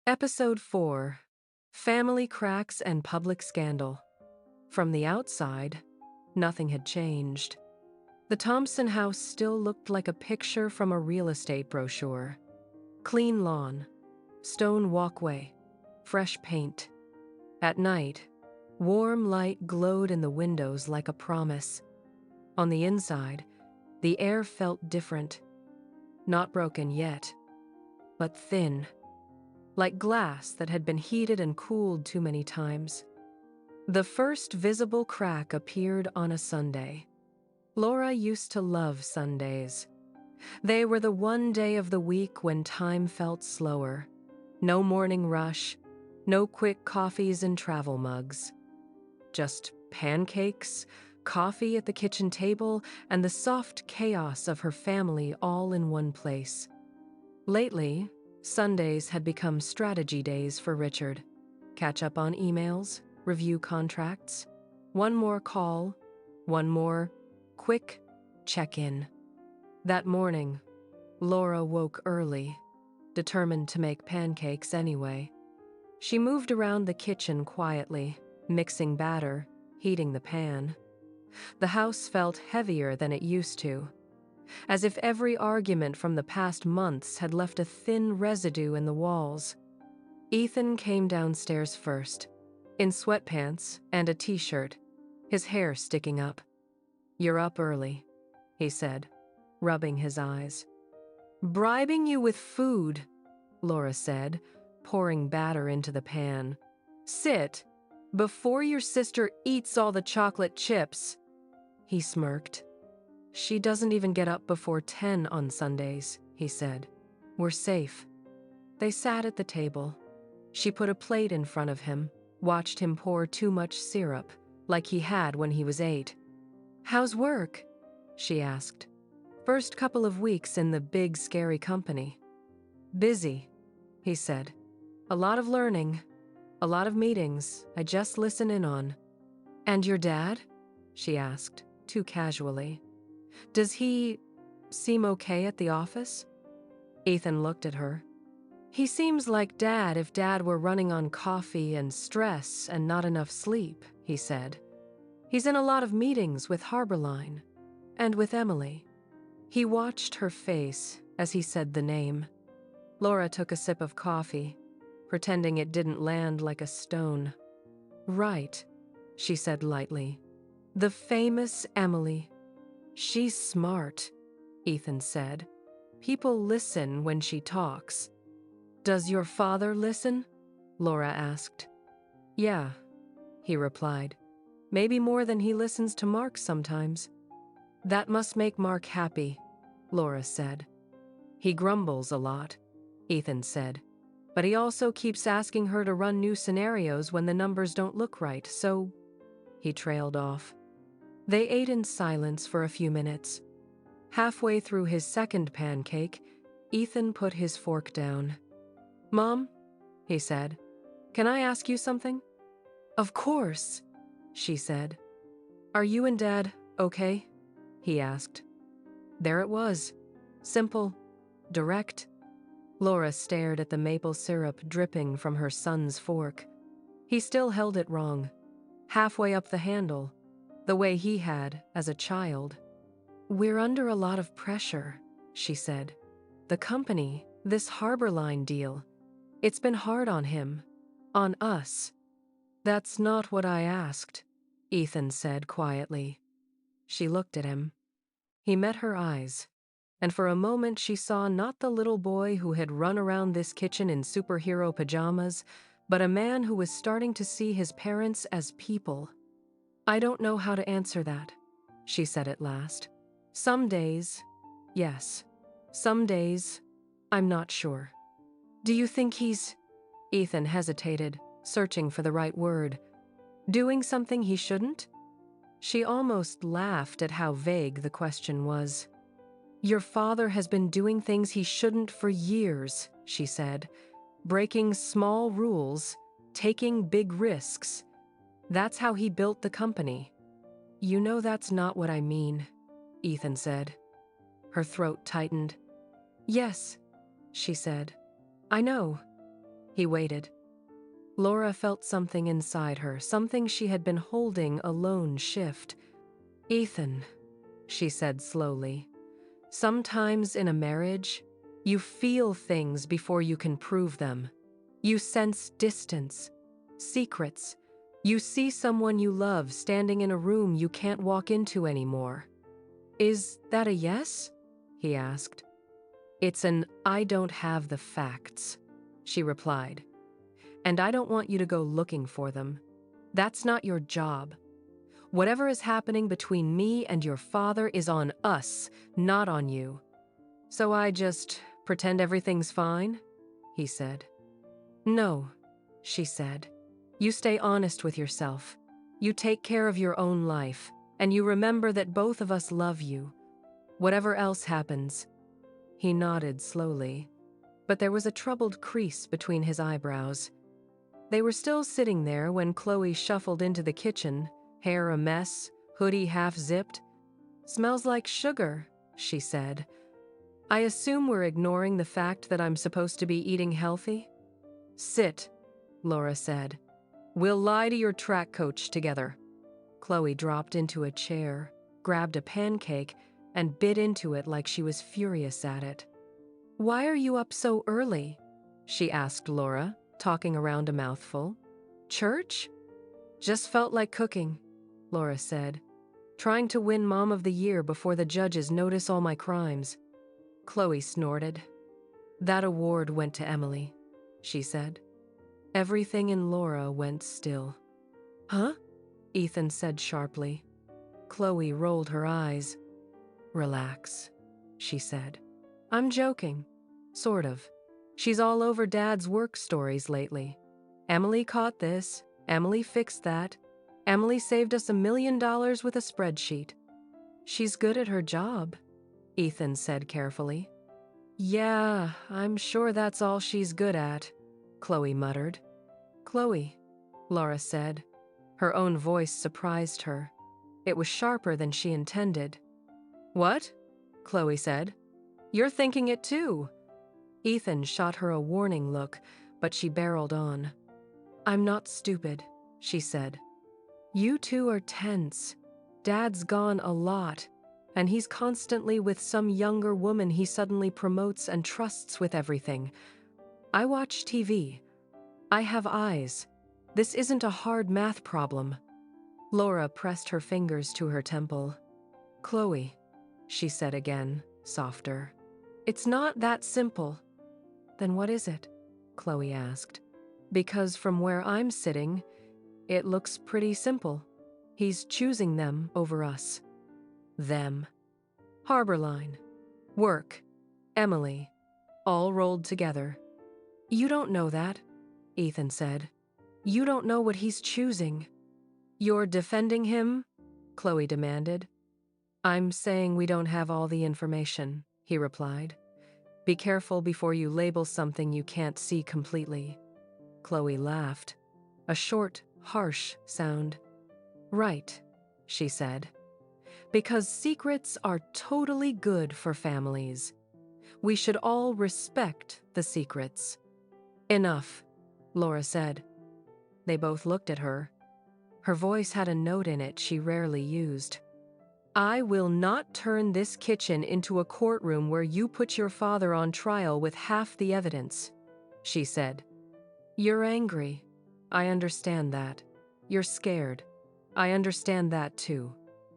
Episode 4: Family Cracks and Public Scandal. From the outside, nothing had changed. The Thompson house still looked like a picture from a real estate brochure. Clean lawn, stone walkway, fresh paint. At night, warm light glowed in the windows like a promise. On the inside, the air felt different. Not broken yet, but thin, like glass that had been heated and cooled too many times. The first visible crack appeared on a Sunday. Laura used to love Sundays. They were the one day of the week when time felt slower. No morning rush, no quick coffees and travel mugs. Just pancakes, coffee at the kitchen table, and the soft chaos of her family all in one place. Lately, Sundays had become strategy days for Richard. Catch up on emails, review contracts, one more call, one more quick check-in. That morning, Laura woke early, determined to make pancakes anyway. She moved around the kitchen quietly, mixing batter, heating the pan. The house felt heavier than it used to, as if every argument from the past months had left a thin residue in the walls. Ethan came downstairs first, in sweatpants and a t-shirt, his hair sticking up. "You're up early," he said, rubbing his eyes. "Bribing you with food," Laura said, pouring batter into the pan. "Sit, before your sister eats all the chocolate chips." He smirked. "She doesn't even get up before 10 on Sundays," he said. "We're safe." They sat at the table. She put a plate in front of him, watched him pour too much syrup, like he had when he was 8. "How's work?" she asked. "First couple of weeks in the big, scary company." "Busy," he said. "A lot of learning, a lot of meetings I just listen in on." "And your dad?" she asked, too casually. "Does he seem okay at the office?" Ethan looked at her. "He seems like Dad if Dad were running on coffee and stress and not enough sleep," he said. "He's in a lot of meetings with Harborline and with Emily." He watched her face as he said the name. Laura took a sip of coffee, pretending it didn't land like a stone. "Right," she said lightly. "The famous Emily. She's smart," Ethan said. "People listen when she talks." "Does your father listen?" Laura asked. "Yeah," he replied. "Maybe more than he listens to Mark sometimes." "That must make Mark happy," Laura said. "He grumbles a lot," Ethan said. "But he also keeps asking her to run new scenarios when the numbers don't look right, so—" He trailed off. They ate in silence for a few minutes. Halfway through his second pancake, Ethan put his fork down. "Mom," he said, "can I ask you something?" "Of course," she said. "Are you and Dad okay?" he asked. There it was. Simple, direct. Laura stared at the maple syrup dripping from her son's fork. He still held it wrong, halfway up the handle, the way he had as a child. "We're under a lot of pressure," she said. "The company, this Harborline deal, it's been hard on him, on us." "That's not what I asked," Ethan said quietly. She looked at him. He met her eyes, and for a moment she saw not the little boy who had run around this kitchen in superhero pajamas, but a man who was starting to see his parents as people. "I don't know how to answer that," she said at last. "Some days, yes. Some days, I'm not sure." "Do you think he's—" Ethan hesitated, searching for the right word. "Doing something he shouldn't?" She almost laughed at how vague the question was. "Your father has been doing things he shouldn't for years," she said. "Breaking small rules, taking big risks. That's how he built the company." "You know that's not what I mean," Ethan said. Her throat tightened. "Yes," she said. "I know. He waited. Laura felt something inside her, something she had been holding alone shift. "Ethan," she said slowly, "sometimes in a marriage, you feel things before you can prove them. You sense distance, secrets. You see someone you love standing in a room you can't walk into anymore." "Is that a yes?" he asked. "It's an I don't have the facts," she replied. "And I don't want you to go looking for them. That's not your job. Whatever is happening between me and your father is on us, not on you. So I just pretend everything's fine?" he said. "No," she said. "You stay honest with yourself. You take care of your own life, and you remember that both of us love you. Whatever else happens." He nodded slowly, but there was a troubled crease between his eyebrows. They were still sitting there when Chloe shuffled into the kitchen, hair a mess, hoodie half-zipped. "Smells like sugar," she said. "I assume we're ignoring the fact that I'm supposed to be eating healthy?" "Sit," Laura said. "We'll lie to your track coach together." Chloe dropped into a chair, grabbed a pancake, and bit into it like she was furious at it. "Why are you up so early?" she asked Laura, talking around a mouthful. "Church?" "Just felt like cooking," Laura said. "Trying to win Mom of the Year before the judges notice all my crimes." Chloe snorted. "That award went to Emily," she said. Everything in Laura went still. "Huh?" Ethan said sharply. Chloe rolled her eyes. "Relax," she said. "I'm joking. Sort of. She's all over Dad's work stories lately. Emily caught this. Emily fixed that. Emily saved us $1 million with a spreadsheet." "She's good at her job," Ethan said carefully. "Yeah, I'm sure that's all she's good at," Chloe muttered. "Chloe," Laura said. Her own voice surprised her. It was sharper than she intended. "What?" Chloe said. "You're thinking it too." Ethan shot her a warning look, but she barreled on. "I'm not stupid," she said. "You two are tense. Dad's gone a lot, and he's constantly with some younger woman he suddenly promotes and trusts with everything. I watch TV. I have eyes. This isn't a hard math problem." Laura pressed her fingers to her temple. "Chloe," she said again, softer. "It's not that simple." "Then what is it?" Chloe asked. "Because from where I'm sitting, it looks pretty simple. He's choosing them over us." Them. Harborline. Work. Emily. All rolled together. "You don't know that," Ethan said. "You don't know what he's choosing." "You're defending him?" Chloe demanded. "I'm saying we don't have all the information," he replied. "Be careful before you label something you can't see completely." Chloe laughed. A short, harsh sound. "Right," she said. "Because secrets are totally good for families. We should all respect the secrets." "Enough," Laura said. They both looked at her. Her voice had a note in it she rarely used. "I will not turn this kitchen into a courtroom where you put your father on trial with half the evidence," she said. "You're angry. I understand that. You're scared. I understand that too.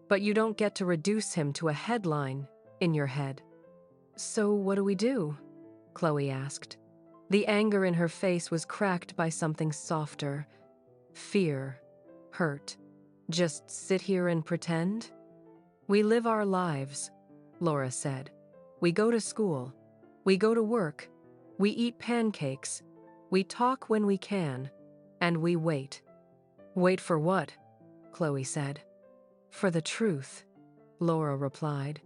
But you don't get to reduce him to a headline in your head." "So what do we do?" Chloe asked. The anger in her face was cracked by something softer. Fear. Hurt. Just sit here and pretend? "We live our lives," Laura said. "We go to school. We go to work. We eat pancakes. We talk when we can. And we wait." "Wait for what?" Chloe said. "For the truth," Laura replied.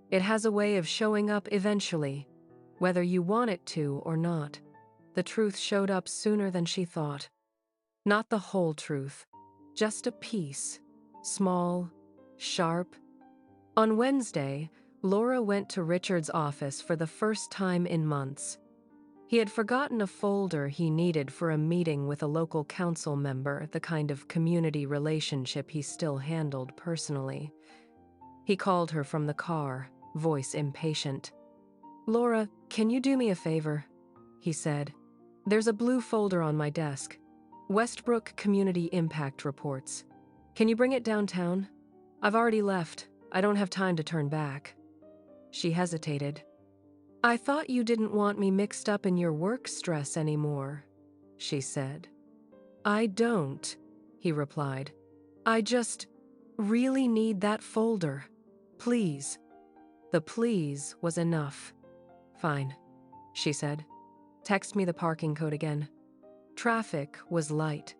"It has a way of showing up eventually, whether you want it to or not." The truth showed up sooner than she thought. Not the whole truth, just a piece. Small, sharp. On Wednesday, Laura went to Richard's office for the first time in months. He had forgotten a folder he needed for a meeting with a local council member, the kind of community relationship he still handled personally. He called her from the car, voice impatient. "Laura, can you do me a favor?" he said. "There's a blue folder on my desk. Westbrook Community Impact Reports. Can you bring it downtown? I've already left. I don't have time to turn back." She hesitated. "I thought you didn't want me mixed up in your work stress anymore," she said. "I don't," he replied. "I just really need that folder. Please." The please was enough. "Fine," she said. "Text me the parking code again." Traffic was light.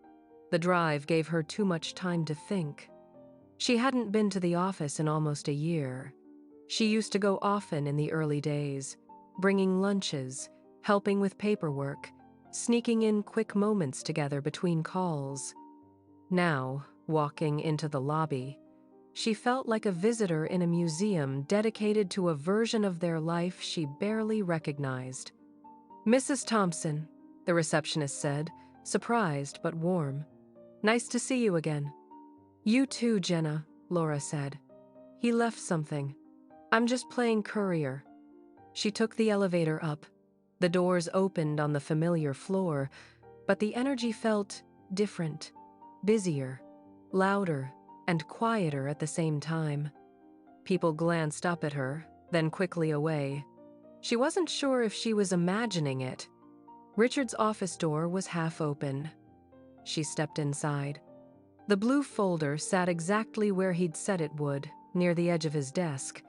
The drive gave her too much time to think. She hadn't been to the office in almost a year. She used to go often in the early days, bringing lunches, helping with paperwork, sneaking in quick moments together between calls. Now, walking into the lobby, she felt like a visitor in a museum dedicated to a version of their life she barely recognized. "Mrs. Thompson," the receptionist said, surprised but warm. "Nice to see you again." "You too, Jenna," Laura said. "He left something. I'm just playing courier." She took the elevator up. The doors opened on the familiar floor, but the energy felt different, busier, louder, and quieter at the same time. People glanced up at her, then quickly away. She wasn't sure if she was imagining it. Richard's office door was half open. She stepped inside. The blue folder sat exactly where he'd said it would, near the edge of his desk.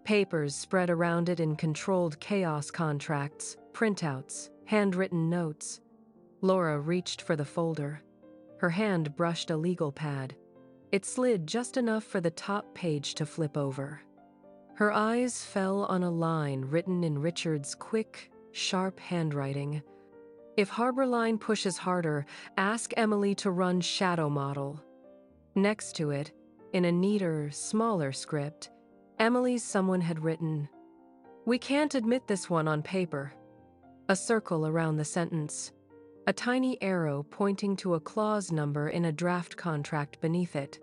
Papers spread around it in controlled chaos, contracts, printouts, handwritten notes. Laura reached for the folder. Her hand brushed a legal pad. It slid just enough for the top page to flip over. Her eyes fell on a line written in Richard's quick, sharp handwriting. "If Harborline pushes harder, ask Emily to run shadow model." Next to it, in a neater, smaller script, Emily's someone had written, "We can't admit this one on paper." A circle around the sentence. A tiny arrow pointing to a clause number in a draft contract beneath it.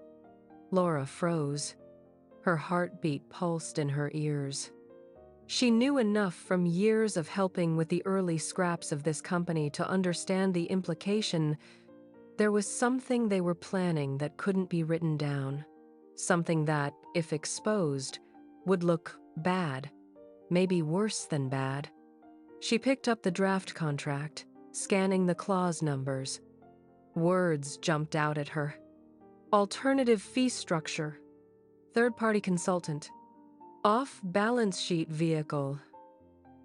Laura froze. Her heartbeat pulsed in her ears. She knew enough from years of helping with the early scraps of this company to understand the implication. There was something they were planning that couldn't be written down. Something that, if exposed, would look bad, maybe worse than bad. She picked up the draft contract, scanning the clause numbers. Words jumped out at her. Alternative fee structure. Third-party consultant. Off-balance sheet vehicle.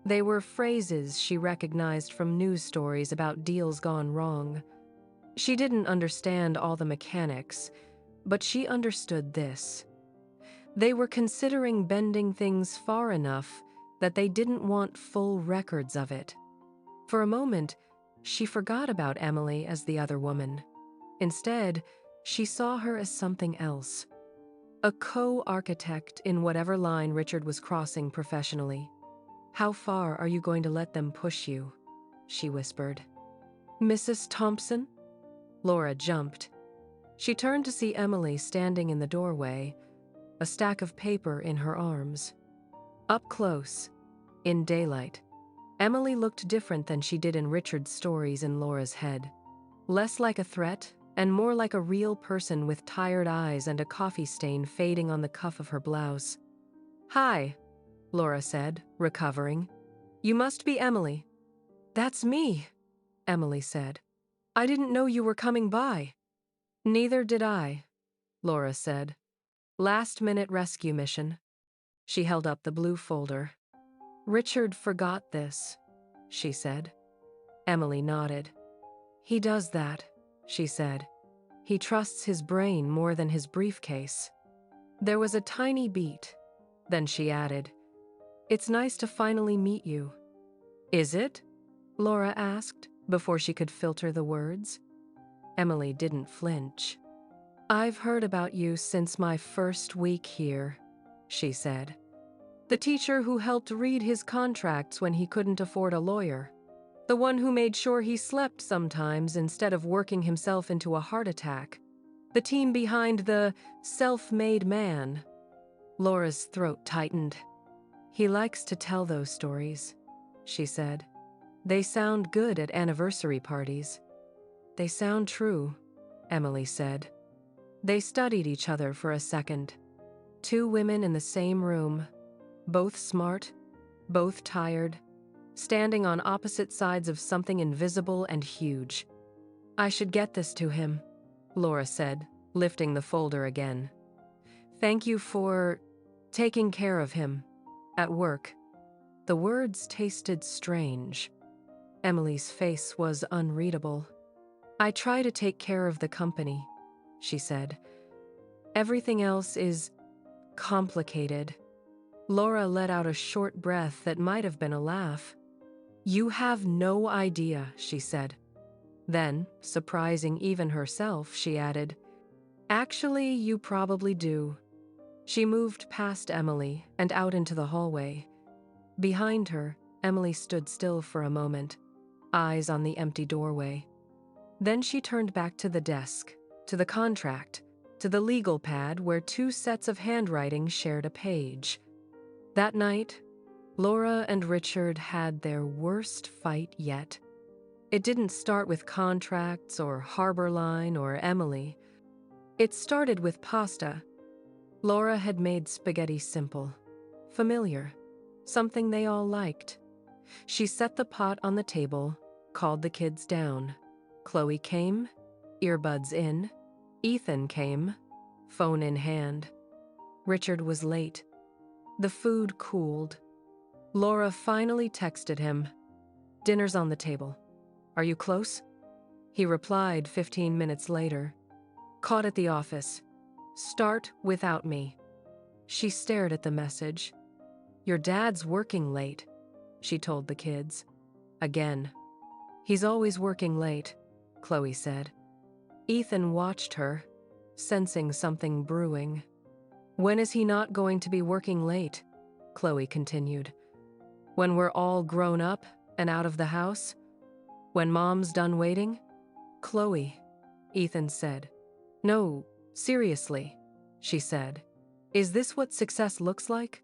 They were phrases she recognized from news stories about deals gone wrong. She didn't understand all the mechanics, but she understood this. They were considering bending things far enough that they didn't want full records of it. For a moment, she forgot about Emily as the other woman. Instead, she saw her as something else. A co-architect in whatever line Richard was crossing professionally. "How far are you going to let them push you?" she whispered. "Mrs. Thompson?" Laura jumped. She turned to see Emily standing in the doorway, a stack of paper in her arms. Up close, in daylight, Emily looked different than she did in Richard's stories in Laura's head. Less like a threat, and more like a real person with tired eyes and a coffee stain fading on the cuff of her blouse. "Hi," Laura said, recovering. "You must be Emily." "That's me," Emily said. "I didn't know you were coming by." "Neither did I," Laura said. "Last-minute rescue mission." She held up the blue folder. "Richard forgot this," she said. Emily nodded. "He does that," she said. "He trusts his brain more than his briefcase." There was a tiny beat. Then she added, "It's nice to finally meet you." "Is it?" Laura asked, before she could filter the words. Emily didn't flinch. "I've heard about you since my first week here," she said. "The teacher who helped read his contracts when he couldn't afford a lawyer. The one who made sure he slept sometimes instead of working himself into a heart attack. The team behind the self-made man. Laura's throat tightened. He likes to tell those stories, she said. They sound good at anniversary parties. They sound true, Emily said. They studied each other for a second. Two women in the same room, both smart, both tired, standing on opposite sides of something invisible and huge. I should get this to him, Laura said, lifting the folder again. Thank you for taking care of him at work. The words tasted strange. Emily's face was unreadable. I try to take care of the company, she said. Everything else is complicated. Laura let out a short breath that might have been a laugh. You have no idea, she said. Then, surprising even herself, she added, Actually, you probably do. She moved past Emily and out into the hallway. Behind her, Emily stood still for a moment, eyes on the empty doorway. Then she turned back to the desk, to the contract, to the legal pad where two sets of handwriting shared a page. That night, Laura and Richard had their worst fight yet. It didn't start with contracts or Harbor Line or Emily. It started with pasta. Laura had made spaghetti simple, familiar, something they all liked. She set the pot on the table, called the kids down. Chloe came, earbuds in. Ethan came, phone in hand. Richard was late. The food cooled. Laura finally texted him, Dinner's on the table. Are you close? He replied 15 minutes later. Caught at the office. Start without me. She stared at the message. Your dad's working late, she told the kids. Again. He's always working late, Chloe said. Ethan watched her, sensing something brewing. When is he not going to be working late? Chloe continued. When we're all grown up and out of the house? When Mom's done waiting? Chloe, Ethan said. No, seriously, she said. Is this what success looks like?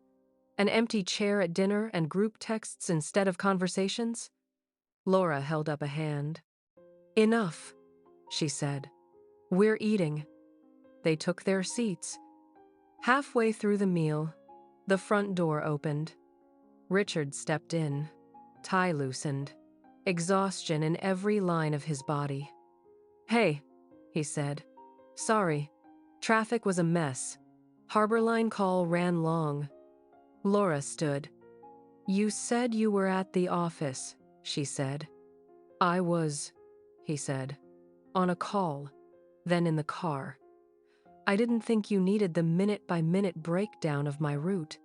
An empty chair at dinner and group texts instead of conversations? Laura held up a hand. Enough, she said. We're eating. They took their seats. Halfway through the meal, the front door opened. Richard stepped in, tie loosened, exhaustion in every line of his body. Hey, he said. Sorry, traffic was a mess. Harbor Line call ran long. Laura stood. You said you were at the office, she said. I was, he said, on a call, then in the car. I didn't think you needed the minute-by-minute breakdown of my route.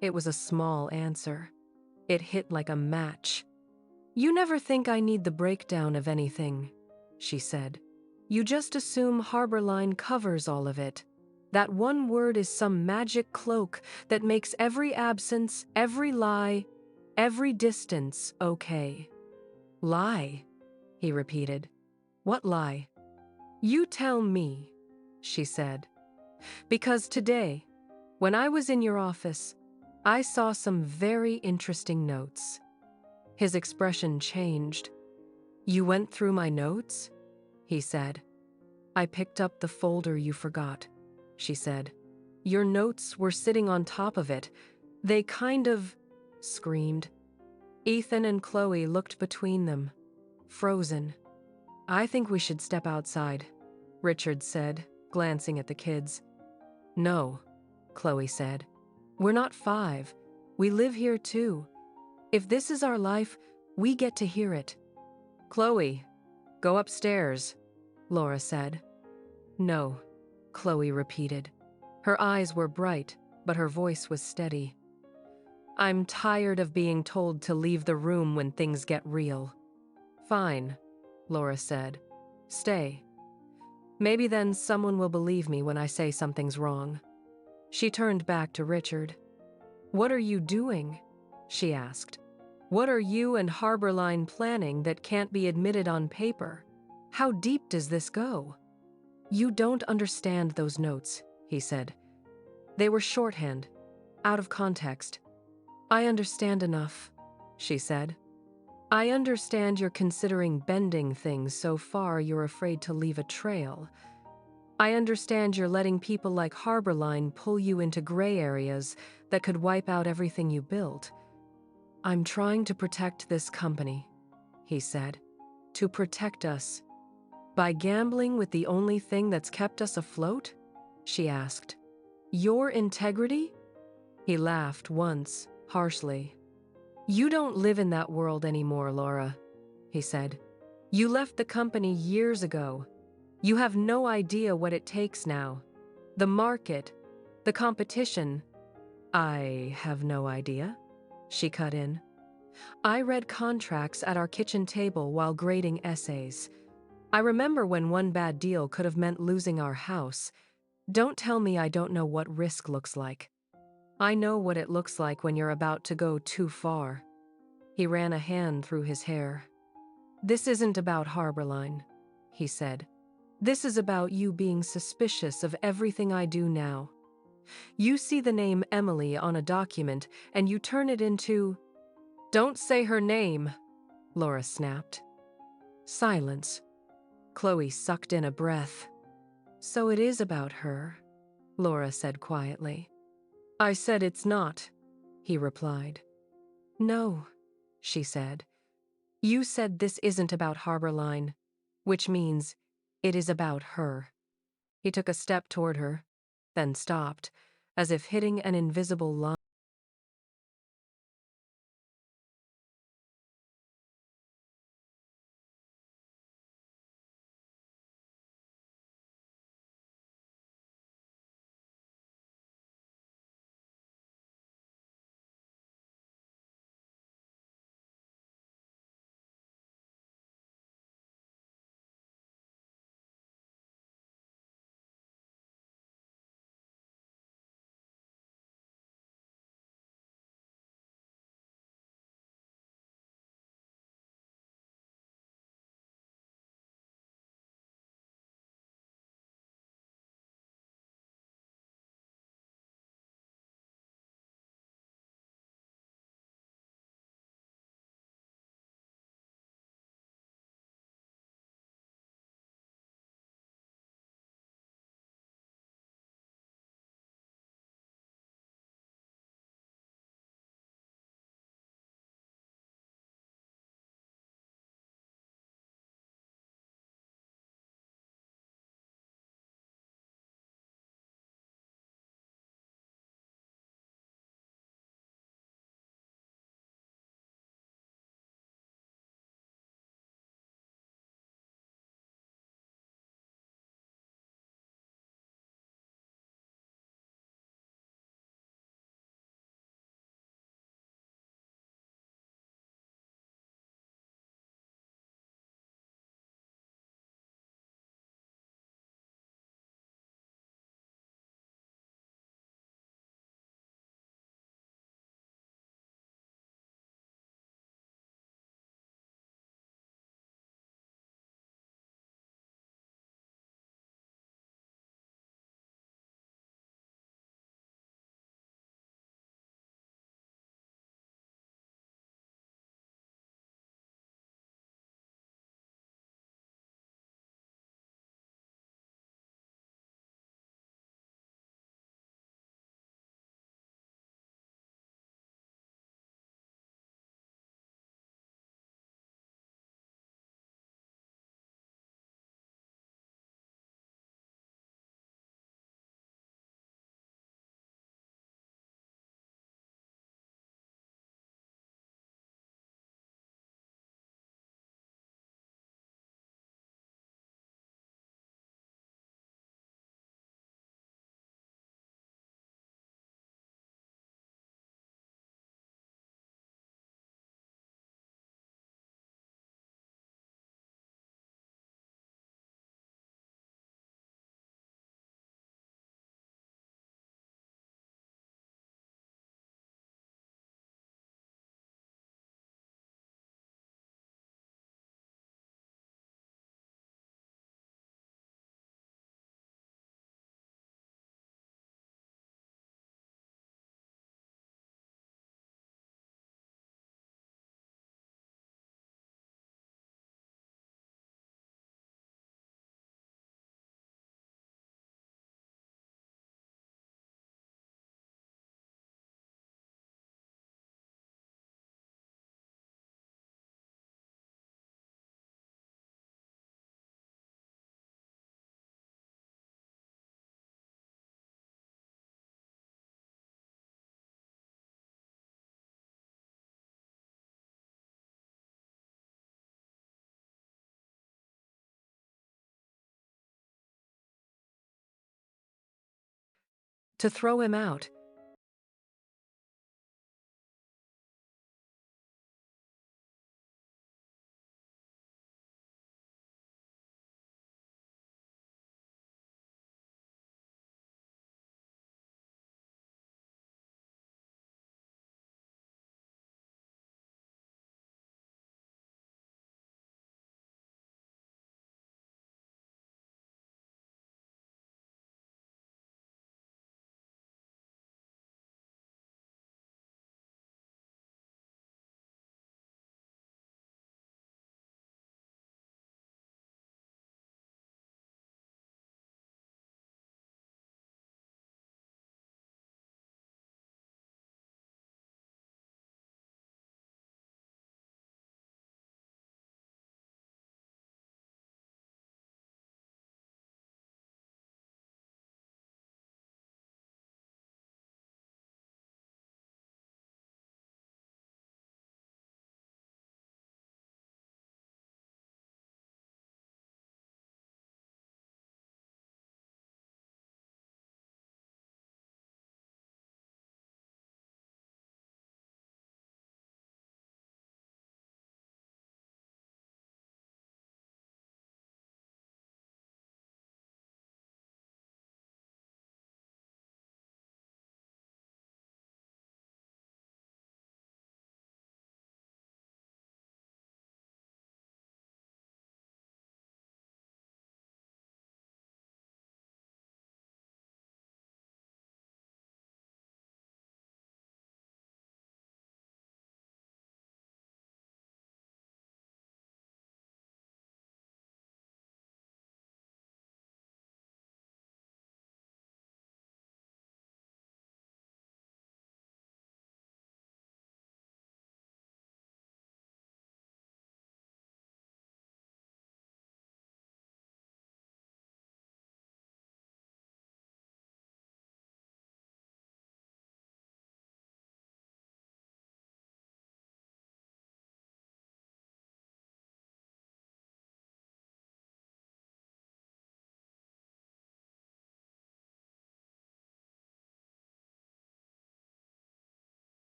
It was a small answer. It hit like a match. You never think I need the breakdown of anything, she said. You just assume Harbor Line covers all of it. That one word is some magic cloak that makes every absence, every lie, every distance okay. Lie, he repeated. What lie? You tell me, she said. Because today, when I was in your office, I saw some very interesting notes. His expression changed. You went through my notes? He said. I picked up the folder you forgot, she said. Your notes were sitting on top of it. They kind of screamed. Ethan and Chloe looked between them, frozen. I think we should step outside, Richard said, glancing at the kids. No, Chloe said. We're not 5. We live here too. If this is our life, we get to hear it. Chloe, go upstairs, Laura said. No, Chloe repeated. Her eyes were bright, but her voice was steady. I'm tired of being told to leave the room when things get real. Fine, Laura said. Stay. Maybe then someone will believe me when I say something's wrong. She turned back to Richard. What are you doing? She asked. What are you and Harborline planning that can't be admitted on paper? How deep does this go? You don't understand those notes, he said. They were shorthand, out of context. I understand enough, she said. I understand you're considering bending things so far you're afraid to leave a trail. I understand you're letting people like Harborline pull you into gray areas that could wipe out everything you built. I'm trying to protect this company, he said. To protect us. By gambling with the only thing that's kept us afloat? She asked. Your integrity? He laughed once, harshly. You don't live in that world anymore, Laura, he said. You left the company years ago. You have no idea what it takes now. The market, the competition. I have no idea, she cut in. I read contracts at our kitchen table while grading essays. I remember when one bad deal could have meant losing our house. Don't tell me I don't know what risk looks like. I know what it looks like when you're about to go too far. He ran a hand through his hair. This isn't about Harborline, he said. This is about you being suspicious of everything I do now. You see the name Emily on a document and you turn it into... Don't say her name, Laura snapped. Silence. Chloe sucked in a breath. So it is about her, Laura said quietly. I said it's not, he replied. No, she said. You said this isn't about Harborline, which means it is about her. He took a step toward her, then stopped, as if hitting an invisible line. To throw him out.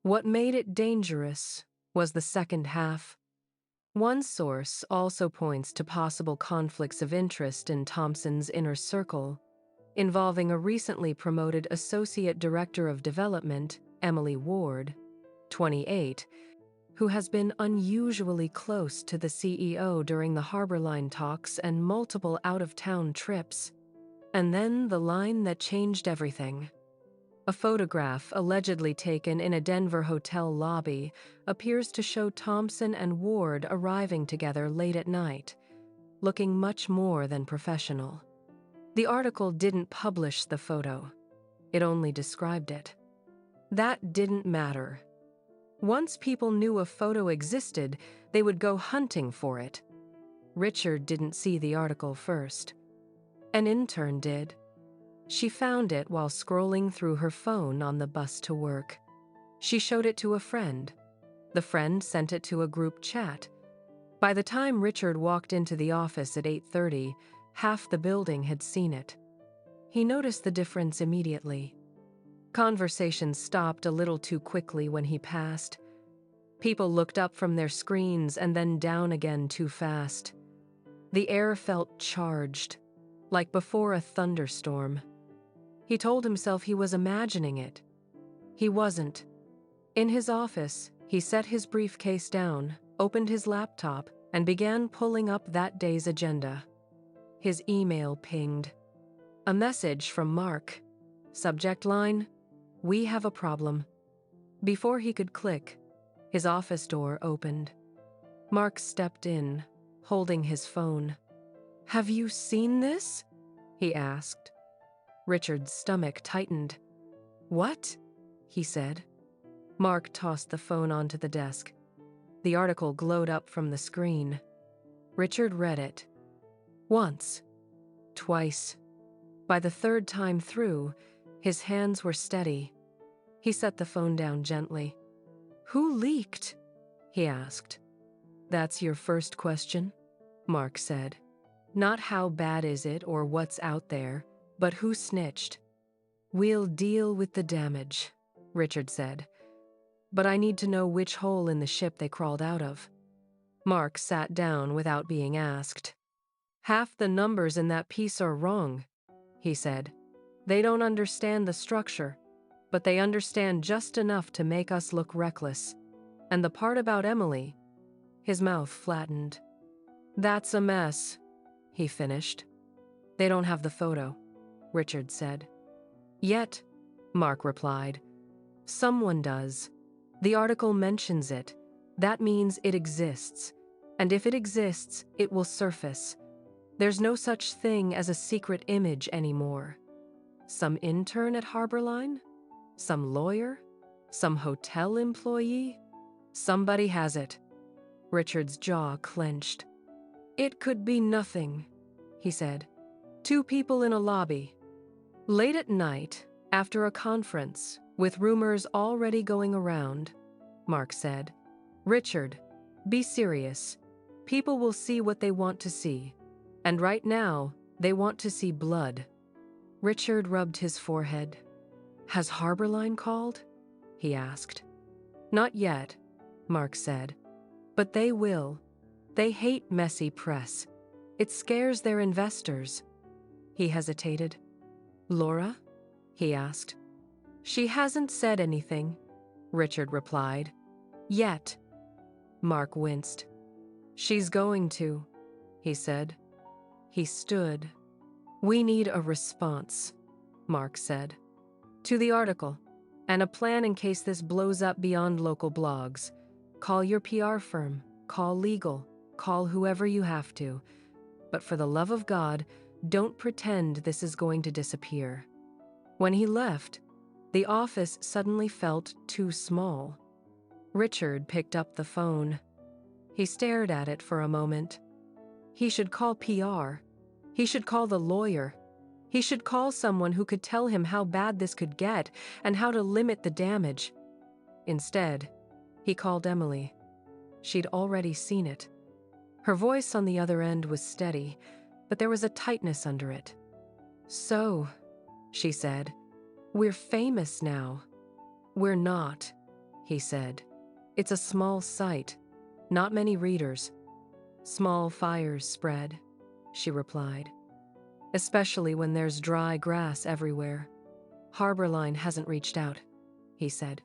What made it dangerous was the second half. One source also points to possible conflicts of interest in Thompson's inner circle, involving a recently promoted Associate Director of Development, Emily Ward, 28, who has been unusually close to the CEO during the Harbor Line talks and multiple out-of-town trips. And then the line that changed everything. A photograph allegedly taken in a Denver hotel lobby appears to show Thompson and Ward arriving together late at night, looking much more than professional. The article didn't publish the photo. It only described it. That didn't matter. Once people knew a photo existed, they would go hunting for it. Richard didn't see the article first. An intern did. She found it while scrolling through her phone on the bus to work. She showed it to a friend. The friend sent it to a group chat. By the time Richard walked into the office at 8:30, half the building had seen it. He noticed the difference immediately. Conversations stopped a little too quickly when he passed. People looked up from their screens and then down again too fast. The air felt charged, like before a thunderstorm. He told himself he was imagining it. He wasn't. In his office, he set his briefcase down, opened his laptop, and began pulling up that day's agenda. His email pinged. A message from Mark. Subject line, "We have a problem." Before he could click, his office door opened. Mark stepped in, holding his phone. "Have you seen this?" he asked. Richard's stomach tightened. "What?" he said. Mark tossed the phone onto the desk. The article glowed up from the screen. Richard read it. Once. Twice. By the third time through, his hands were steady. He set the phone down gently. "Who leaked?" he asked. "That's your first question?" Mark said. "Not how bad is it or what's out there, but who snitched." "We'll deal with the damage," Richard said. "But I need to know which hole in the ship they crawled out of." Mark sat down without being asked. "Half the numbers in that piece are wrong," he said. "They don't understand the structure, but they understand just enough to make us look reckless. And the part about Emily," his mouth flattened. "That's a mess," he finished. "They don't have the photo," Richard said. "Yet," Mark replied. "Someone does. The article mentions it. That means it exists. And if it exists, it will surface. There's no such thing as a secret image anymore. Some intern at Harborline? Some lawyer? Some hotel employee? Somebody has it." Richard's jaw clenched. "It could be nothing," he said. "Two people in a lobby. Late at night, after a conference, with rumors already going around," Mark said. "Richard, be serious. People will see what they want to see. And right now, they want to see blood." Richard rubbed his forehead. "Has Harborline called?" he asked. "Not yet," Mark said. "But they will. They hate messy press. It scares their investors." He hesitated. "Laura?" he asked. "She hasn't said anything," Richard replied. "Yet." Mark winced. "She's going to," he said. He stood. "We need a response," Mark said. "To the article, and a plan in case this blows up beyond local blogs. Call your PR firm, call legal, call whoever you have to. But for the love of God, don't pretend this is going to disappear." When he left, the office suddenly felt too small. Richard picked up the phone. He stared at it for a moment. He should call PR. He should call the lawyer. He should call someone who could tell him how bad this could get and how to limit the damage. Instead, he called Emily. She'd already seen it. Her voice on the other end was steady, but there was a tightness under it. "So," she said, "we're famous now." "We're not," he said. "It's a small site, not many readers." "Small fires spread," she replied. "Especially when there's dry grass everywhere." "Harborline hasn't reached out," he said.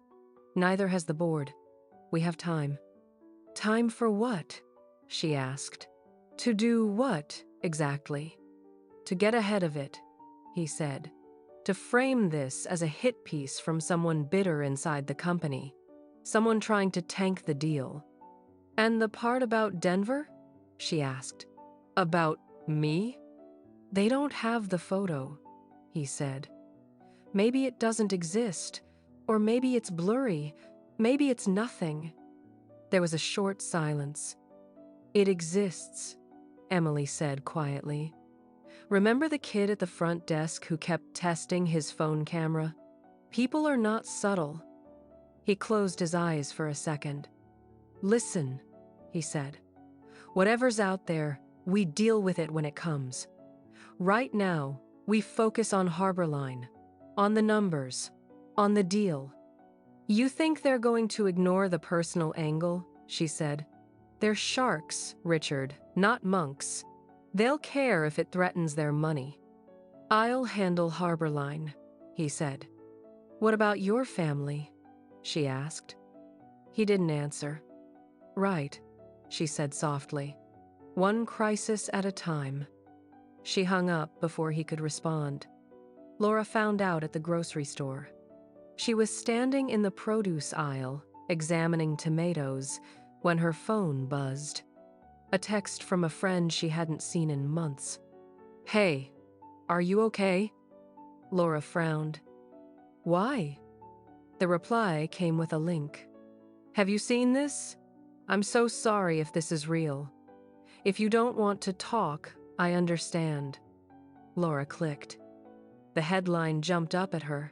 "Neither has the board. We have time." "Time for what?" she asked. "To do what, exactly?" "To get ahead of it," he said. "To frame this as a hit piece from someone bitter inside the company. Someone trying to tank the deal." "And the part about Denver?" she asked. "About me?" "They don't have the photo," he said. "Maybe it doesn't exist, or maybe it's blurry, maybe it's nothing." There was a short silence. "It exists," Emily said quietly. "Remember the kid at the front desk who kept testing his phone camera? People are not subtle." He closed his eyes for a second. "Listen," he said. "Whatever's out there, we deal with it when it comes. Right now, we focus on Harborline, on the numbers, on the deal." "You think they're going to ignore the personal angle?" she said. "They're sharks, Richard, not monks. They'll care if it threatens their money." "I'll handle Harborline," he said. What about your family? She asked. He didn't answer. Right, she said softly. One crisis at a time. She hung up before he could respond. Laura found out at the grocery store. She was standing in the produce aisle, examining tomatoes, when her phone buzzed. A text from a friend she hadn't seen in months. Hey, are you okay? Laura frowned. Why? The reply came with a link. Have you seen this? I'm so sorry if this is real. If you don't want to talk, I understand. Laura clicked. The headline jumped up at her.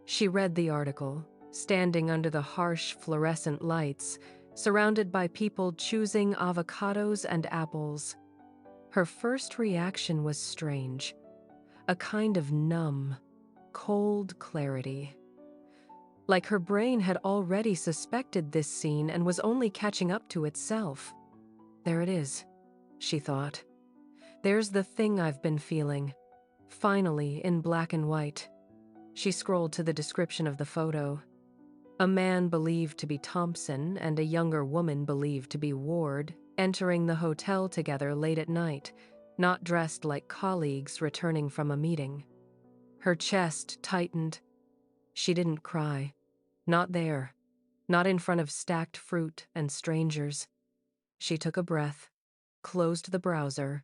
She read the article, standing under the harsh fluorescent lights, surrounded by people choosing avocados and apples. Her first reaction was strange, a kind of numb, cold clarity. Like her brain had already suspected this scene and was only catching up to itself. There it is, she thought. There's the thing I've been feeling, finally in black and white. She scrolled to the description of the photo. A man believed to be Thompson and a younger woman believed to be Ward entering the hotel together late at night, not dressed like colleagues returning from a meeting. Her chest tightened. She didn't cry. Not there. Not in front of stacked fruit and strangers. She took a breath, closed the browser,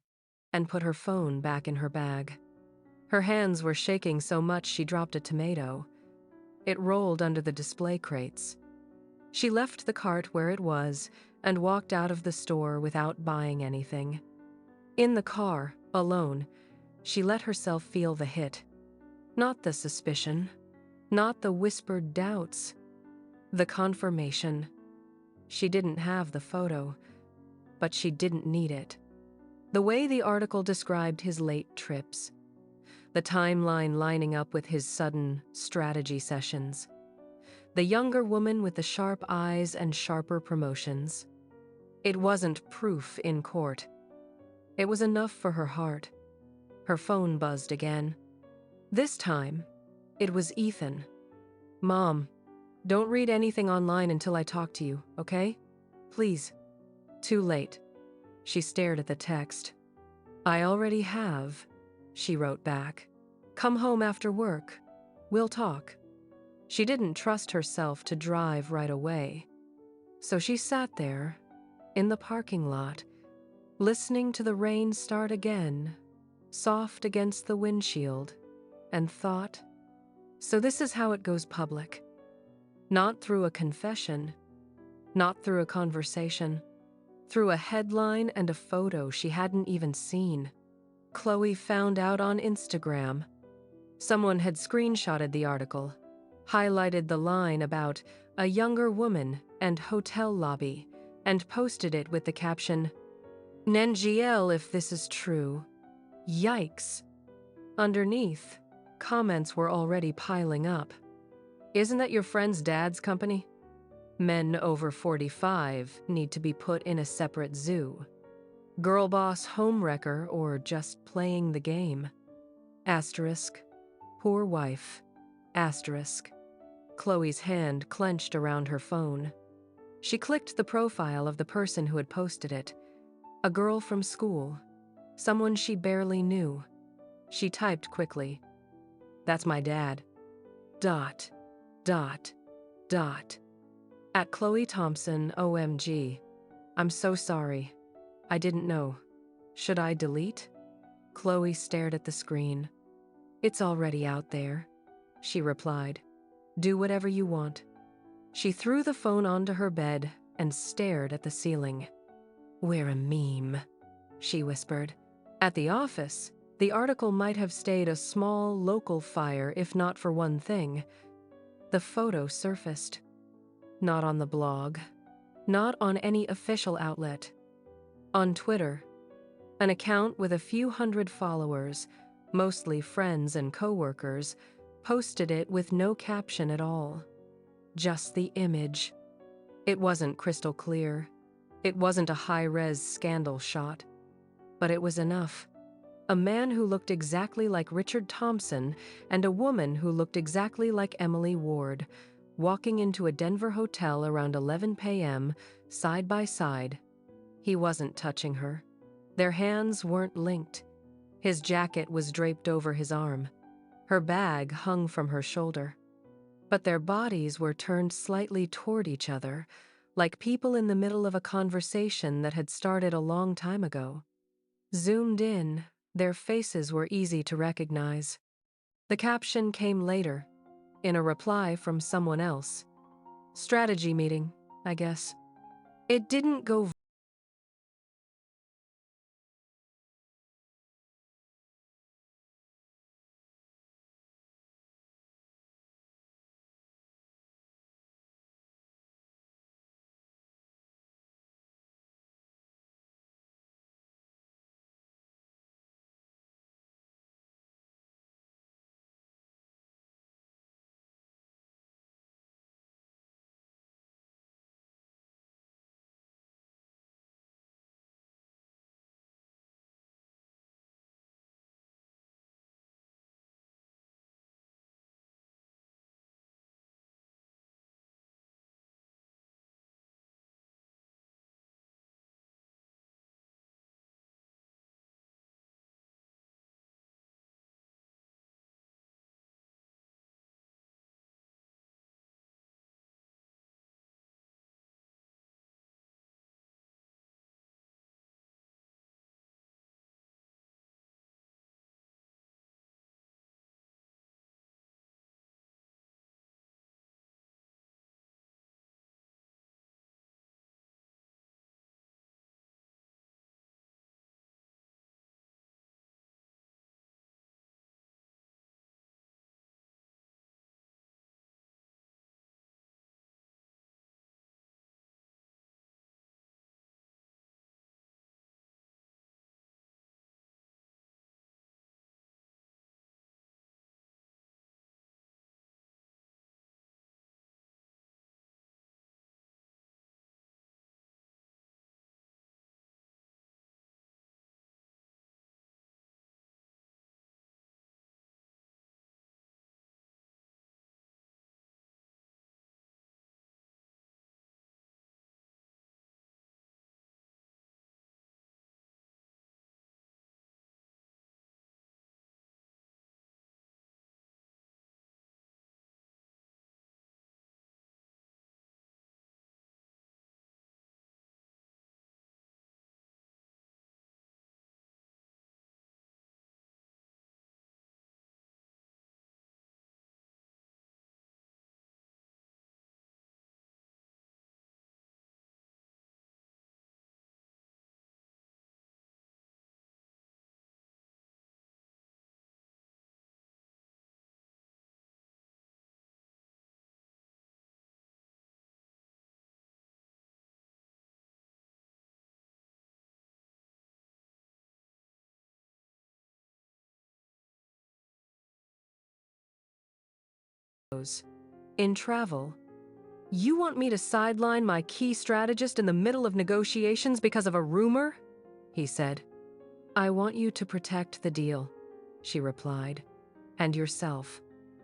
and put her phone back in her bag. Her hands were shaking so much she dropped a tomato. It rolled under the display crates. She left the cart where it was and walked out of the store without buying anything. In the car, alone, she let herself feel the hit. Not the suspicion, not the whispered doubts, the confirmation. She didn't have the photo, but she didn't need it. The way the article described his late trips, the timeline lining up with his sudden strategy sessions, the younger woman with the sharp eyes and sharper promotions. It wasn't proof in court. It was enough for her heart. Her phone buzzed again. This time, it was Ethan. Mom, don't read anything online until I talk to you, okay? Please. Too late. She stared at the text. I already have, she wrote back. Come home after work. We'll talk. She didn't trust herself to drive right away. So she sat there, in the parking lot, listening to the rain start again, soft against the windshield, and thought, so this is how it goes public. Not through a confession, not through a conversation, through a headline and a photo she hadn't even seen. Chloe found out on Instagram. Someone had screenshotted the article, highlighted the line about a younger woman and hotel lobby, and posted it with the caption, NGL if this is true. Yikes. Underneath, comments were already piling up. Isn't that your friend's dad's company? Men over 45 need to be put in a separate zoo. Girl boss homewrecker or just playing the game. Asterisk. Poor wife. Asterisk. Chloe's hand clenched around her phone. She clicked the profile of the person who had posted it. A girl from school. Someone she barely knew. She typed quickly. That's my dad. Dot. Dot. Dot. At Chloe Thompson, OMG. I'm so sorry. I didn't know. Should I delete? Chloe stared at the screen. It's already out there, she replied. Do whatever you want. She threw the phone onto her bed and stared at the ceiling. We're a meme, she whispered. At the office, the article might have stayed a small local fire if not for one thing. The photo surfaced. Not on the blog. Not on any official outlet. On Twitter, an account with a few hundred followers, mostly friends and coworkers, posted it with no caption at all. Just the image. It wasn't crystal clear. It wasn't a high-res scandal shot. But it was enough. A man who looked exactly like Richard Thompson and a woman who looked exactly like Emily Ward, walking into a Denver hotel around 11 p.m., side by side. He wasn't touching her. Their hands weren't linked. His jacket was draped over his arm. Her bag hung from her shoulder. But their bodies were turned slightly toward each other, like people in the middle of a conversation that had started a long time ago. Zoomed in, their faces were easy to recognize. The caption came later, in a reply from someone else. Strategy meeting, I guess. It didn't go in travel. You want me to sideline my key strategist in the middle of negotiations because of a rumor? He said. I want you to protect the deal, she replied. And yourself.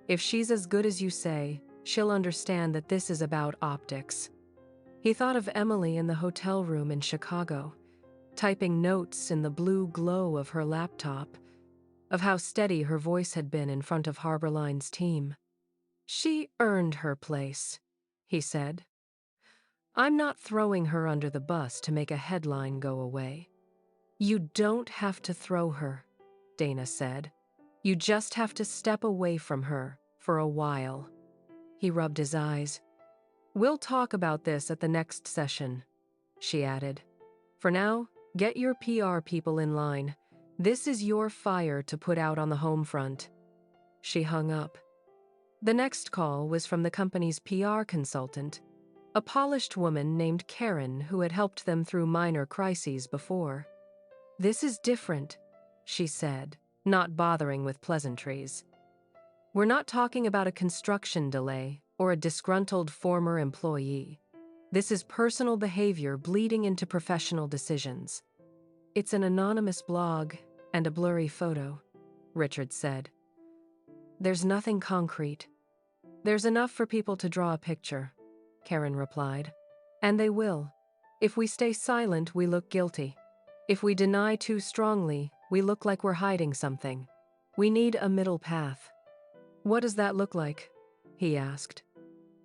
If she's as good as you say, she'll understand that this is about optics. He thought of Emily in the hotel room in Chicago, typing notes in the blue glow of her laptop, of how steady her voice had been in front of Harborline's team. She earned her place, he said. I'm not throwing her under the bus to make a headline go away. You don't have to throw her, Dana said. You just have to step away from her for a while. He rubbed his eyes. We'll talk about this at the next session, she added. For now, get your PR people in line. This is your fire to put out on the home front. She hung up. The next call was from the company's PR consultant, a polished woman named Karen who had helped them through minor crises before. This is different, she said, not bothering with pleasantries. We're not talking about a construction delay or a disgruntled former employee. This is personal behavior bleeding into professional decisions. It's an anonymous blog, And a blurry photo, Richard said. There's nothing concrete. There's enough for people to draw a picture, Karen replied. And they will. If we stay silent, we look guilty. If we deny too strongly, we look like we're hiding something. We need a middle path. What does that look like? He asked.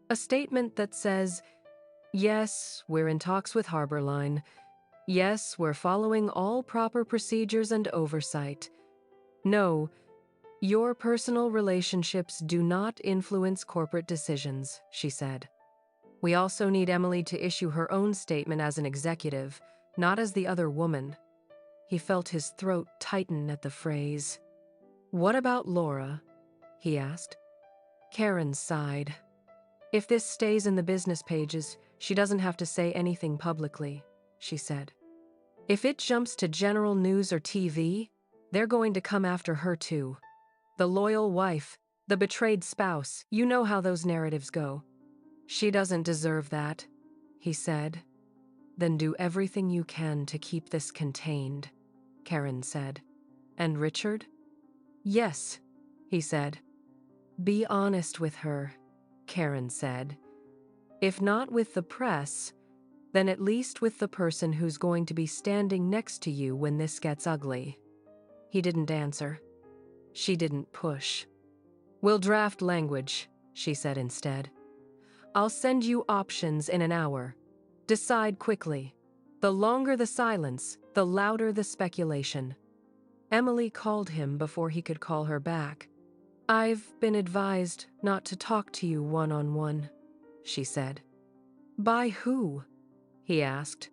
A statement that says, yes, we're in talks with Harborline. Yes, we're following all proper procedures and oversight. No, your personal relationships do not influence corporate decisions, she said. We also need Emily to issue her own statement as an executive, not as the other woman. He felt his throat tighten at the phrase. What about Laura? He asked. Karen sighed. If this stays in the business pages, she doesn't have to say anything publicly, she said. If it jumps to general news or TV, they're going to come after her too. The loyal wife, the betrayed spouse, you know how those narratives go. She doesn't deserve that, he said. Then do everything you can to keep this contained, Karen said. And Richard? Yes, he said. Be honest with her, Karen said. If not with the press, then at least with the person who's going to be standing next to you when this gets ugly. He didn't answer. She didn't push. We'll draft language, she said instead. I'll send you options in an hour. Decide quickly. The longer the silence, the louder the speculation. Emily called him before he could call her back. I've been advised not to talk to you one-on-one, she said. By who? He asked.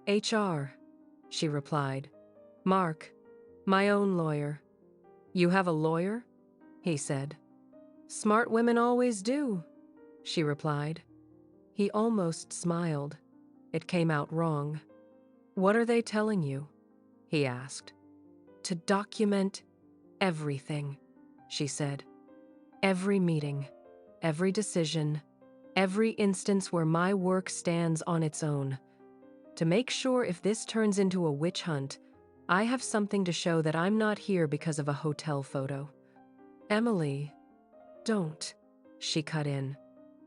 HR, she replied. Mark, my own lawyer. You have a lawyer? He said. Smart women always do, she replied. He almost smiled. It came out wrong. What are they telling you? He asked. To document everything, she said. Every meeting, every decision, every instance where my work stands on its own. To make sure if this turns into a witch hunt, I have something to show that I'm not here because of a hotel photo. Emily, don't, she cut in.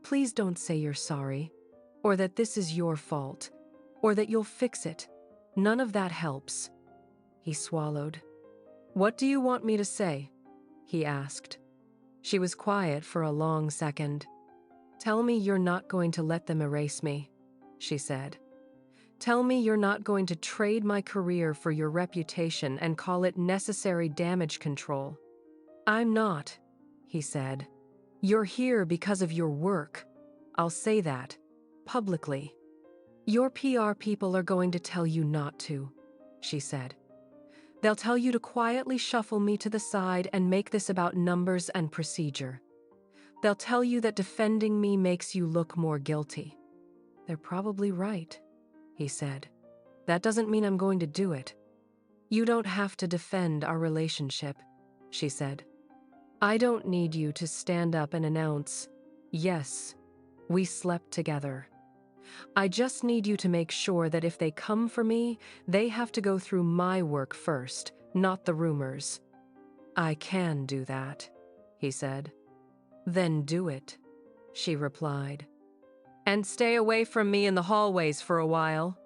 Please don't say you're sorry, or that this is your fault, or that you'll fix it. None of that helps. He swallowed. What do you want me to say? He asked. She was quiet for a long second. Tell me you're not going to let them erase me, she said. Tell me you're not going to trade my career for your reputation and call it necessary damage control. I'm not, he said. You're here because of your work. I'll say that, publicly. Your PR people are going to tell you not to, she said. They'll tell you to quietly shuffle me to the side and make this about numbers and procedure. They'll tell you that defending me makes you look more guilty. They're probably right, he said. That doesn't mean I'm going to do it. You don't have to defend our relationship, she said. I don't need you to stand up and announce, yes, we slept together. I just need you to make sure that if they come for me, they have to go through my work first, not the rumors. I can do that, he said. Then do it, she replied. And stay away from me in the hallways for a while,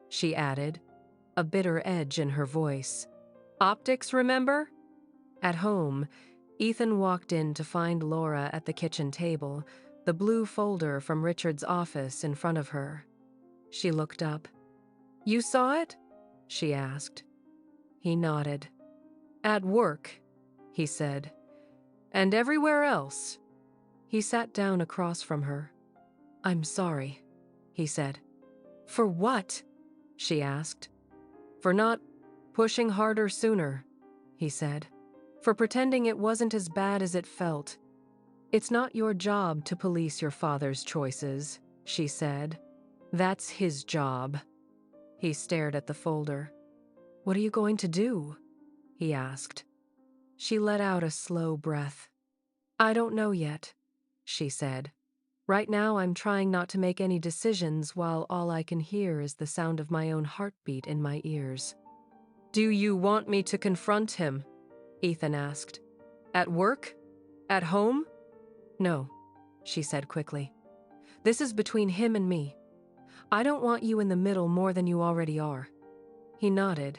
she added, a bitter edge in her voice. Optics, remember? At home, Ethan walked in to find Laura at the kitchen table, the blue folder from Richard's office in front of her. She looked up. You saw it? She asked. He nodded. At work, he said. And everywhere else. He sat down across from her. I'm sorry, he said. For what? She asked. For not pushing harder sooner, he said. For pretending it wasn't as bad as it felt. It's not your job to police your father's choices, she said. That's his job. He stared at the folder. What are you going to do? He asked. She let out a slow breath. I don't know yet, she said. Right now I'm trying not to make any decisions while all I can hear is the sound of my own heartbeat in my ears. Do you want me to confront him? Ethan asked. At work? At home? No, she said quickly. This is between him and me. I don't want you in the middle more than you already are. He nodded,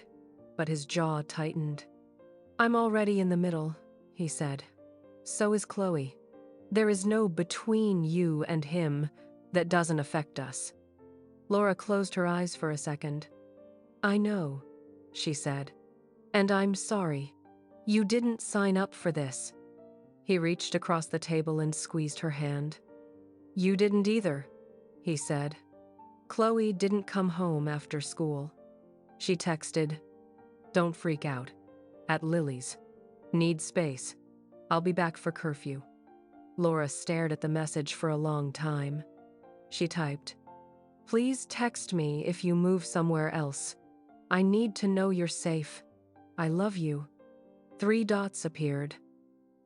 but his jaw tightened. I'm already in the middle, he said. So is Chloe. There is no between you and him that doesn't affect us. Laura closed her eyes for a second. I know, she said. And I'm sorry. You didn't sign up for this. He reached across the table and squeezed her hand. You didn't either, he said. Chloe didn't come home after school. She texted, Don't freak out. At Lily's. Need space. I'll be back for curfew. Laura stared at the message for a long time. She typed, Please text me if you move somewhere else. I need to know you're safe. I love you. 3 dots appeared.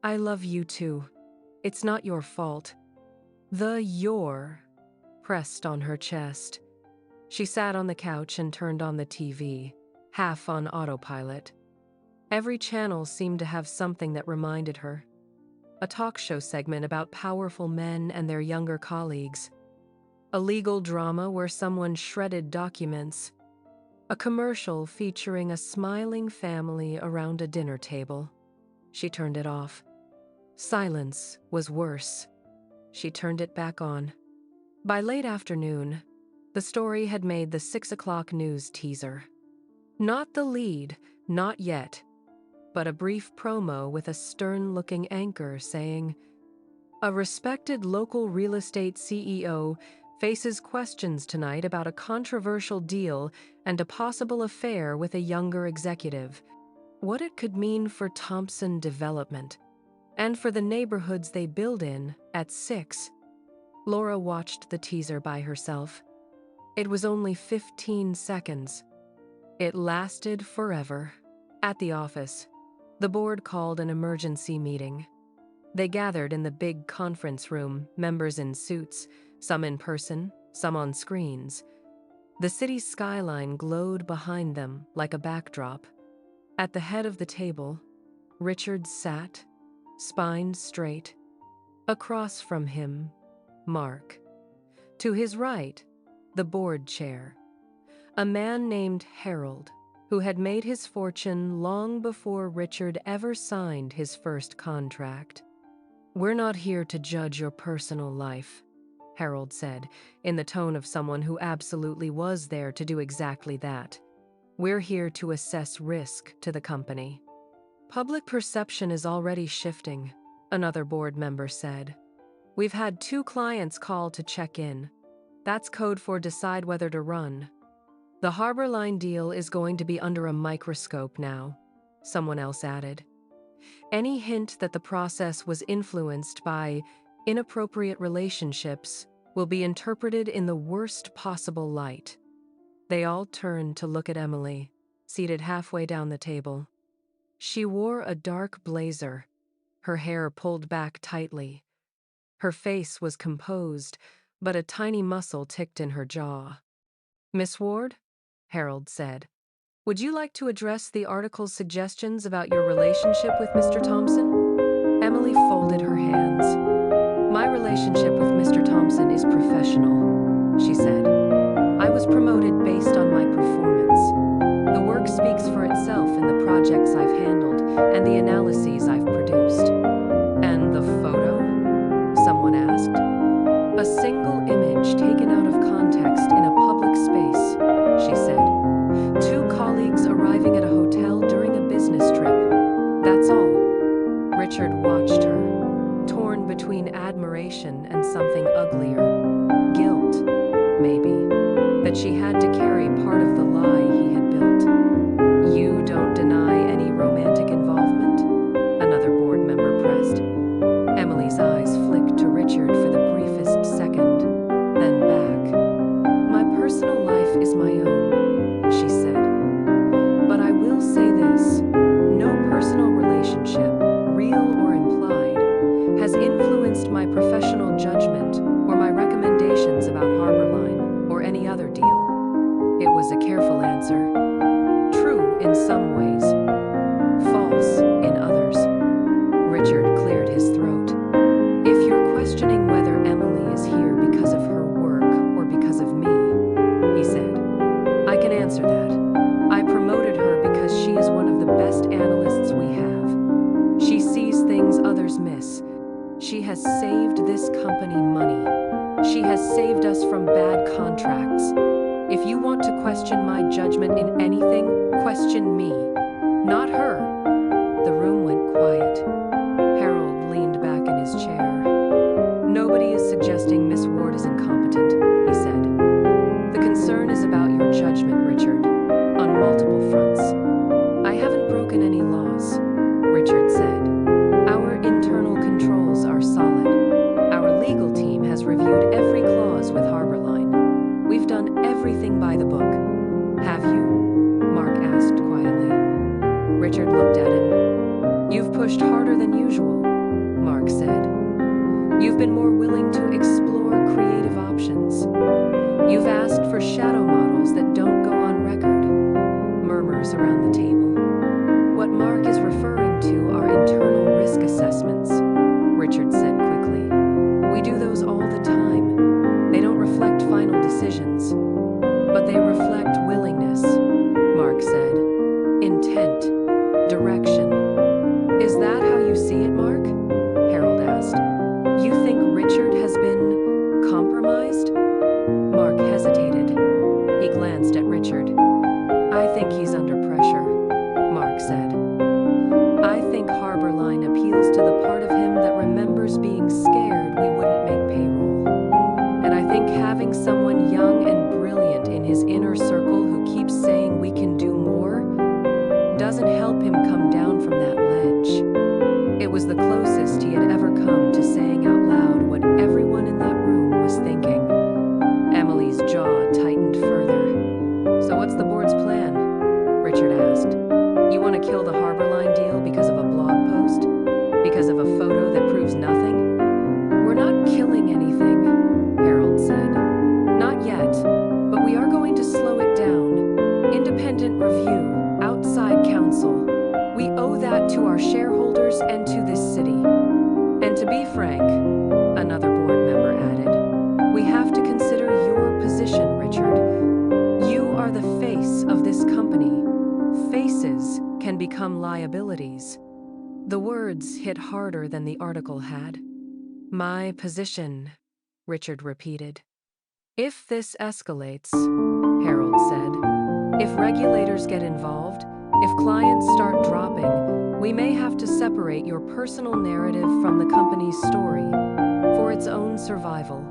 I love you too. It's not your fault. The your pressed on her chest. She sat on the couch and turned on the TV, half on autopilot. Every channel seemed to have something that reminded her. A talk show segment about powerful men and their younger colleagues. A legal drama where someone shredded documents. A commercial featuring a smiling family around a dinner table. She turned it off. Silence was worse. She turned it back on. By late afternoon, the story had made the 6 o'clock news teaser. Not the lead, not yet, but a brief promo with a stern-looking anchor saying, A respected local real estate CEO faces questions tonight about a controversial deal and a possible affair with a younger executive. What it could mean for Thompson Development, and for the neighborhoods they build in at 6. Laura watched the teaser by herself. It was only 15 seconds. It lasted forever. At the office, the board called an emergency meeting. They gathered in the big conference room, members in suits, some in person, some on screens. The city's skyline glowed behind them like a backdrop. At the head of the table, Richard sat, spine straight. Across from him, Mark. To his right, the board chair. A man named Harold, who had made his fortune long before Richard ever signed his first contract. We're not here to judge your personal life, Harold said, in the tone of someone who absolutely was there to do exactly that. We're here to assess risk to the company. Public perception is already shifting, another board member said. We've had 2 clients call to check in. That's code for decide whether to run. The Harbor Line deal is going to be under a microscope now, someone else added. Any hint that the process was influenced by inappropriate relationships will be interpreted in the worst possible light. They all turned to look at Emily, seated halfway down the table. She wore a dark blazer, her hair pulled back tightly. Her face was composed, but a tiny muscle ticked in her jaw. Miss Ward, Harold said, would you like to address the article's suggestions about your relationship with Mr. Thompson? Emily folded her hands. My relationship with Mr. Thompson is professional, she said. I was promoted based on my performance. The work speaks for itself in the projects I've handled and the analyses I've produced. And the photo? Someone asked. A single image taken out of context in a public space, she said. 2 colleagues arriving at a hotel during a business trip. That's all. Richard watched her, torn between admiration and something uglier. Guilt, maybe, that she had to carry part of the lie he had built. You don't deny any romantic involvement? Another board member pressed. Emily's eyes flicked to Richard for the briefest second, then back. My personal life is my own, she said. But I will say this, no personal relationship, real or implied, has influenced my professional judgment or my recommendations about Harbor Line or any other deal. It was a careful answer. True in some shareholders miss. She has saved this company money. She has saved us from bad contracts. If you want to question my judgment in anything, question me, not her. The room went quiet. Harold leaned back in his chair. Nobody is suggesting Miss Ward is incompetent, he said. The concern is about your judgment, Richard, on multiple fronts. I haven't broken any laws, Richard said. Our internal controls are solid. Our legal team has reviewed every clause with Harborline. We've done everything by the book. Have you? Mark asked quietly. Richard looked at him. You've pushed harder than usual, Mark said. You've been more willing to explore creative options. You've asked for shadow models that don't go on record. Murmurs around the table. What Mark is referring to are internal risk assessments, Richard said quickly. We do those all the time. They don't reflect final decisions, but they reflect willingness, Mark said. Intent, direction. Is that how you see it, Mark? Harold asked. You think Richard has been compromised? Mark hesitated. He glanced at Richard. I think he's under pressure, Mark said. I think Harborline appeals to the part of him that remembers being scared we wouldn't make payroll. And I think having someone young and brilliant in his inner circle who keeps saying we can do more doesn't help him come down from that ledge. It was the closest he had ever come to saying out loud what everyone in that room was thinking. Emily's jaw tightened further. So what's the board's plan? Richard asked. You want to kill the Harborline deal because of a blog post? Because of a photo that proves nothing? We're not killing anything, Harold said. Not yet, but we are going to slow it down. Independent review, outside counsel. We owe that to our shareholders and to this city. And to be frank, another board member added, we have to consider your position, Richard. You are the face of this company. Faces can become liabilities. The words hit harder than the article had. My position, Richard repeated. If this escalates, Harold said, if regulators get involved, if clients start dropping, we may have to separate your personal narrative from the company's story for its own survival.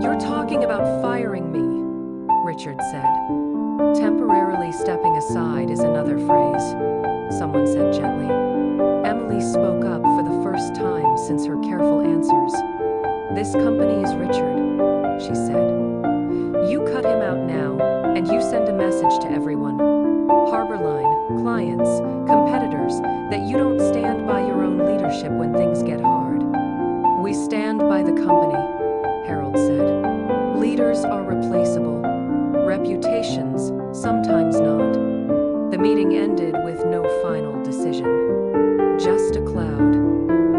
You're talking about firing me, Richard said. Temporarily stepping aside is another phrase, someone said gently. Emily spoke up for the first time since her careful answers. This company is Richard, she said. You cut him out now, and you send a message to everyone. Harborline, clients, competitors, that you don't stand by your own leadership when things get hard. We stand by the company, Harold said. Leaders are replaceable. Reputations, sometimes not. The meeting ended with no final decision. Just a cloud.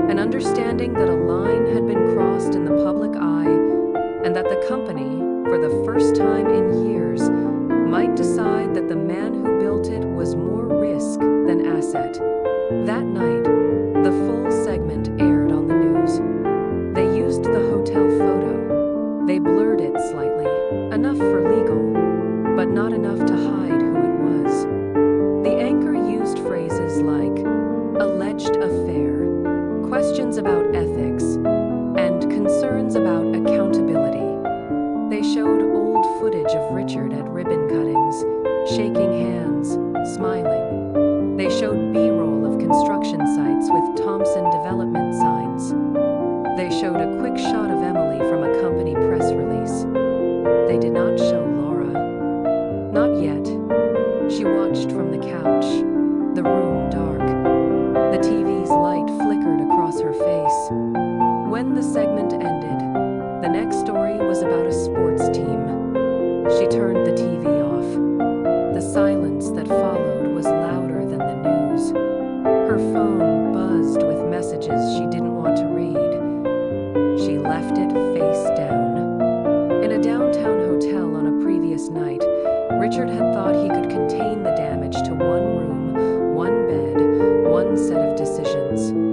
An understanding that a line had been crossed in the public eye, and that the company, for the first time in years, might decide that the man who built it was more risk than asset. That night, the full segment aired on the news. They used the hotel photo. They blurred it slightly, enough for legal, but not enough to hide who it was. The anchor used phrases like alleged affair, questions about ethics, and concerns about accountability. They showed old footage of Richard at ribbon cuttings, shaking hands, smiling. They showed B-roll of construction sites with Thompson development signs. They showed a quick shot of Emily from a company press release. They did not show Laura. Not yet. She watched from the couch, the room dark. The TV's light flickered across her face. When the segment ended, the next story was about a sports team. She turned the TV off. The silence that followed was louder than the news. Her phone buzzed with messages she didn't want to read. She left it face down. In a downtown hotel on a previous night, Richard had thought he could contain the damage to one room, one bed, one set of decisions.